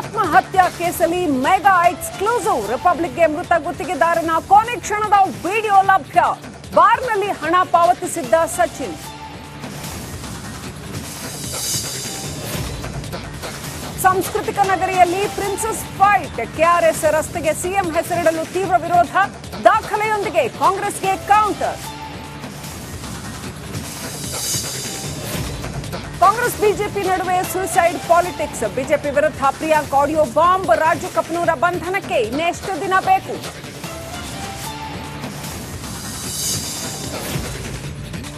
ಆತ್ಮಹತ್ಯಾ ಕೇಸಲ್ಲಿ mega exclusive. ರಿಪಬ್ಲಿಕ್ಗೆ ಮೃತ ಗುತ್ತಿಗೆದಾರನ ಕೊನೆ ಕ್ಷಣದ ವಿಡಿಯೋ ಲಭ್ಯ. ಬಾರ್ನಲ್ಲಿ ಹಣ ಪಾವತಿಸಿದ್ದ ಸಚಿನ್. ಸಾಂಸ್ಕೃತಿಕ ನಗರಿಯಲ್ಲಿ ಪ್ರಿನ್ಸಸ್ ಫೈಟ್. ಕೆಆರ್ಎಸ್ ರಸ್ತೆಗೆ ಸಿಎಂ ಹೆಸರಿಡಲು ತೀವ್ರ ವಿರೋಧ. ದಾಖಲೆಯೊಂದಿಗೆ ಕಾಂಗ್ರೆಸ್ಗೆ ಕೌಂಟರ್. ಕಾಂಗ್ರೆಸ್ ಬಿಜೆಪಿ ನಡುವೆ ಸುಸೈಡ್ ಪಾಲಿಟಿಕ್ಸ್. ಬಿಜೆಪಿ ವಿರುದ್ಧ ಪ್ರಿಯಾಂಕ್ ಆಡಿಯೋ ಬಾಂಬ್. ರಾಜು ಕಪನೂರ ಬಂಧನಕ್ಕೆ ಇನ್ನೆಷ್ಟು ದಿನ ಬೇಕು?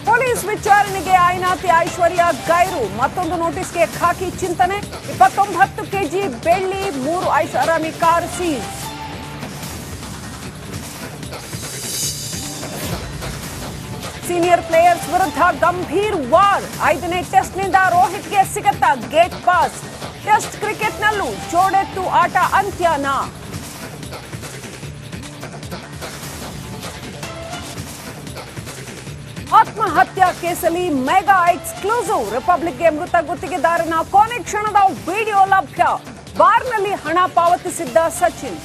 ಪೊಲೀಸ್ ವಿಚಾರಣೆಗೆ ಆಯ್ನಾತಿ ಐಶ್ವರ್ಯ ಗೈರು. ಮತ್ತೊಂದು ನೋಟಿಸ್ಗೆ ಖಾಕಿ ಚಿಂತನೆ. 29 ಕೆಜಿ ಬೆಳ್ಳಿ, 3 ಐಷಾರಾಮಿ ಕಾರ್ ಸೀಸ್. ಸೀನಿಯರ್ ಪ್ಲೇಯರ್ಸ್ ವಿರುದ್ಧ ಗಂಭೀರ್ ವಾರ್. 5ನೇ ಟೆಸ್ಟ್ನಿಂದ ರೋಹಿತ್ಗೆ ಸಿಗತ್ತಾ ಗೇಟ್ ಪಾಸ್? ಟೆಸ್ಟ್ ಕ್ರಿಕೆಟ್ನಲ್ಲೂ ಜೋಡೆತ್ತು ಆಟ ಅಂತ್ಯನಾ? ಆತ್ಮಹತ್ಯಾ ಕೇಸಲ್ಲಿ ಮೆಗಾ ಎಕ್ಸ್ಕ್ಲೂಸಿವ್. ರಿಪಬ್ಲಿಕ್ಗೆ ಮೃತ ಗುತ್ತಿಗೆದಾರನ ಕೊನೆ ಕ್ಷಣದ ವಿಡಿಯೋ ಲಭ್ಯ. ಬಾರ್ನಲ್ಲಿ ಹಣ ಪಾವತಿಸಿದ್ದ ಸಚಿನ್.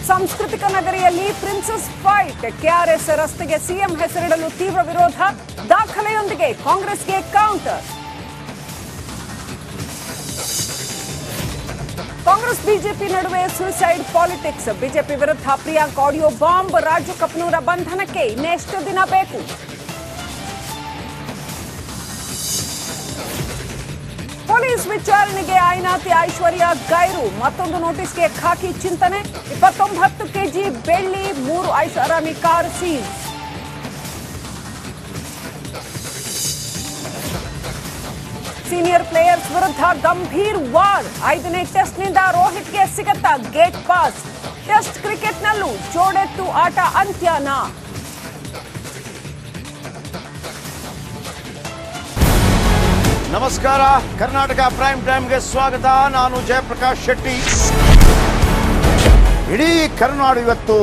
ಸಾಂಸ್ಕೃತಿಕ ನಗರಿಯಲ್ಲಿ ಪ್ರಿನ್ಸಸ್ ಫೈಟ್. ಕೆಆರ್ಎಸ್ ರಸ್ತೆಗೆ ಸಿಎಂ ಹೆಸರಿಡಲು ತೀವ್ರ ವಿರೋಧ. ದಾಖಲೆಯೊಂದಿಗೆ ಕಾಂಗ್ರೆಸ್ಗೆ ಕೌಂಟರ್. ಕಾಂಗ್ರೆಸ್ ಬಿಜೆಪಿ ನಡುವೆ ಸುಸೈಡ್ ಪಾಲಿಟಿಕ್ಸ್. ಬಿಜೆಪಿ ವಿರುದ್ಧ ಪ್ರಿಯಾಂಕ್ ಆಡಿಯೋ ಬಾಂಬ್. ರಾಜು ಕಪನೂರ ಬಂಧನಕ್ಕೆ ಇನ್ನೆಷ್ಟು ದಿನ ಬೇಕು? ಪೊಲೀಸ್ ವಿಚಾರಣೆಗೆ ಆಯ್ನಾತಿ ಐಶ್ವರ್ಯ ಗೈರು. ಮತ್ತೊಂದು ನೋಟಿಸ್ಗೆ ಖಾಕಿ ಚಿಂತನೆ. 29 ಕೆಜಿ ಬೆಳ್ಳಿ, 3 ಐಷಾರಾಮಿ ಕಾರ್ ಸೀಸ್. ಸೀನಿಯರ್ ಪ್ಲೇಯರ್ಸ್ ವಿರುದ್ಧ ಗಂಭೀರ್ ವಾರ್. 5ನೇ ಟೆಸ್ಟ್ನಿಂದ ರೋಹಿತ್ಗೆ ಸಿಗತ್ತಾ ಗೇಟ್ ಪಾಸ್? ಟೆಸ್ಟ್ ಕ್ರಿಕೆಟ್ನಲ್ಲೂ ಜೋಡೆತ್ತು ಆಟ ಅಂತ್ಯನಾ? ನಮಸ್ಕಾರ, ಕರ್ನಾಟಕ ಪ್ರೈಮ್ ಟೈಮ್ಗೆ ಸ್ವಾಗತ. ನಾನು ಜಯಪ್ರಕಾಶ್ ಶೆಟ್ಟಿ. ಇಡೀ ಕರ್ನಾಡು ಇವತ್ತು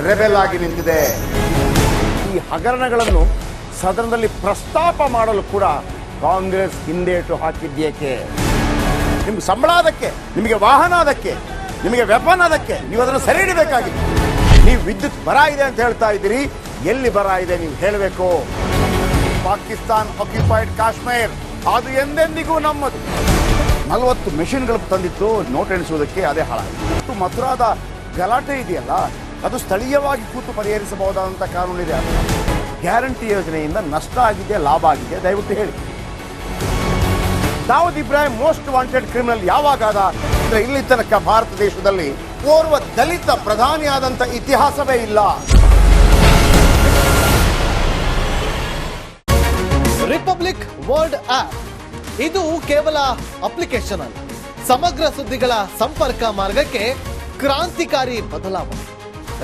ರೆಬೆಲ್ ಆಗಿ ನಿಂತಿದೆ. ಈ ಹಗರಣಗಳನ್ನು ಸದನದಲ್ಲಿ ಪ್ರಸ್ತಾಪ ಮಾಡಲು ಕೂಡ ಕಾಂಗ್ರೆಸ್ ಹಿಂದೇಟು ಹಾಕಿದ್ದೇಕೆ? ನಿಮ್ಗೆ ಸಂಬಳ ಅದಕ್ಕೆ, ನಿಮಗೆ ವಾಹನ ಅದಕ್ಕೆ, ನಿಮಗೆ ವೆಪನ್ ಅದಕ್ಕೆ. ನೀವು ಅದನ್ನು ಸೆರೆ ಹಿಡಿಬೇಕಾಗಿದೆ. ನೀವು ವಿದ್ಯುತ್ ಬರ ಇದೆ ಅಂತ ಹೇಳ್ತಾ ಇದ್ದೀರಿ. ಎಲ್ಲಿ ಬರ ಇದೆ ನೀವು ಹೇಳಬೇಕು. ಪಾಕಿಸ್ತಾನ್ ಆಕ್ಯುಪೈಡ್ ಕಾಶ್ಮೀರ್ ಅದು ಎಂದೆಂದಿಗೂ ನಮ್ಮದು. 40 ಮೆಷಿನ್ಗಳು ತಂದಿತ್ತು ನೋಟ್ ಎಣಿಸುವುದಕ್ಕೆ, ಅದೇ ಹಾಳಾಯಿತು. ಮಥುರಾದ ಗಲಾಟೆ ಇದೆಯಲ್ಲ, ಅದು ಸ್ಥಳೀಯವಾಗಿ ಕೂತು ಪರಿಹರಿಸಬಹುದಾದಂಥ ಕಾನೂನಿದೆ. ಗ್ಯಾರಂಟಿ ಯೋಜನೆಯಿಂದ ನಷ್ಟ ಆಗಿದೆ, ಲಾಭ ಆಗಿದೆ? ದಯವಿಟ್ಟು ಹೇಳಿ. Dawood Ibrahim most wanted criminal ಯಾವಾಗಾದ ಅಂದ್ರೆ ಇಲ್ಲಿ ತನಕ ಭಾರತ ದೇಶದಲ್ಲಿ ಓರ್ವ ದಲಿತ ಪ್ರಧಾನಿಯಾದಂಥ ಇತಿಹಾಸವೇ ಇಲ್ಲ. ರಿಪಬ್ಲಿಕ್ ವರ್ಲ್ಡ್ ಆಪ್ ಇದು ಕೇವಲ ಅಪ್ಲಿಕೇಶನ್ ಅಲ್ಲ, ಸಮಗ್ರ ಸುದ್ದಿಗಳ ಸಂಪರ್ಕ ಮಾರ್ಗಕ್ಕೆ ಕ್ರಾಂತಿಕಾರಿ ಬದಲಾವಣೆ.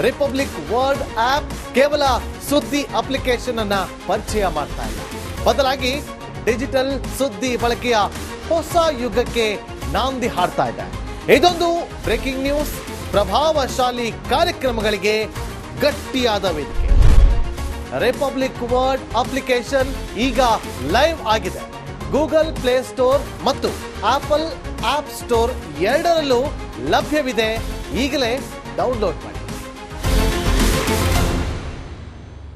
ರಿಪಬ್ಲಿಕ್ ವರ್ಲ್ಡ್ ಆಪ್ ಕೇವಲ ಸುದ್ದಿ ಅಪ್ಲಿಕೇಶನ್ ಅನ್ನ ಪರಿಚಯ ಮಾಡ್ತಾ ಇಲ್ಲ, ಬದಲಾಗಿ ಡಿಜಿಟಲ್ ಸುದ್ದಿ ಬಳಕೆಯ ಹೊಸ ಯುಗಕ್ಕೆ ನಾಂದಿ ಹಾಡ್ತಾ ಇದೆ. ಇದೊಂದು ಬ್ರೇಕಿಂಗ್ ನ್ಯೂಸ್, ಪ್ರಭಾವಶಾಲಿ ಕಾರ್ಯಕ್ರಮಗಳಿಗೆ ಗಟ್ಟಿಯಾದ ವೇದಿಕೆ. ರಿಪಬ್ಲಿಕ್ ವರ್ಲ್ಡ್ ಅಪ್ಲಿಕೇಶನ್ ಈಗ ಲೈವ್ ಆಗಿದೆ. ಗೂಗಲ್ ಪ್ಲೇ ಸ್ಟೋರ್ ಮತ್ತು ಆಪಲ್ ಆಪ್ ಸ್ಟೋರ್ ಎರಡರಲ್ಲೂ ಲಭ್ಯವಿದೆ. ಈಗಲೇ ಡೌನ್ಲೋಡ್ ಮಾಡಿ.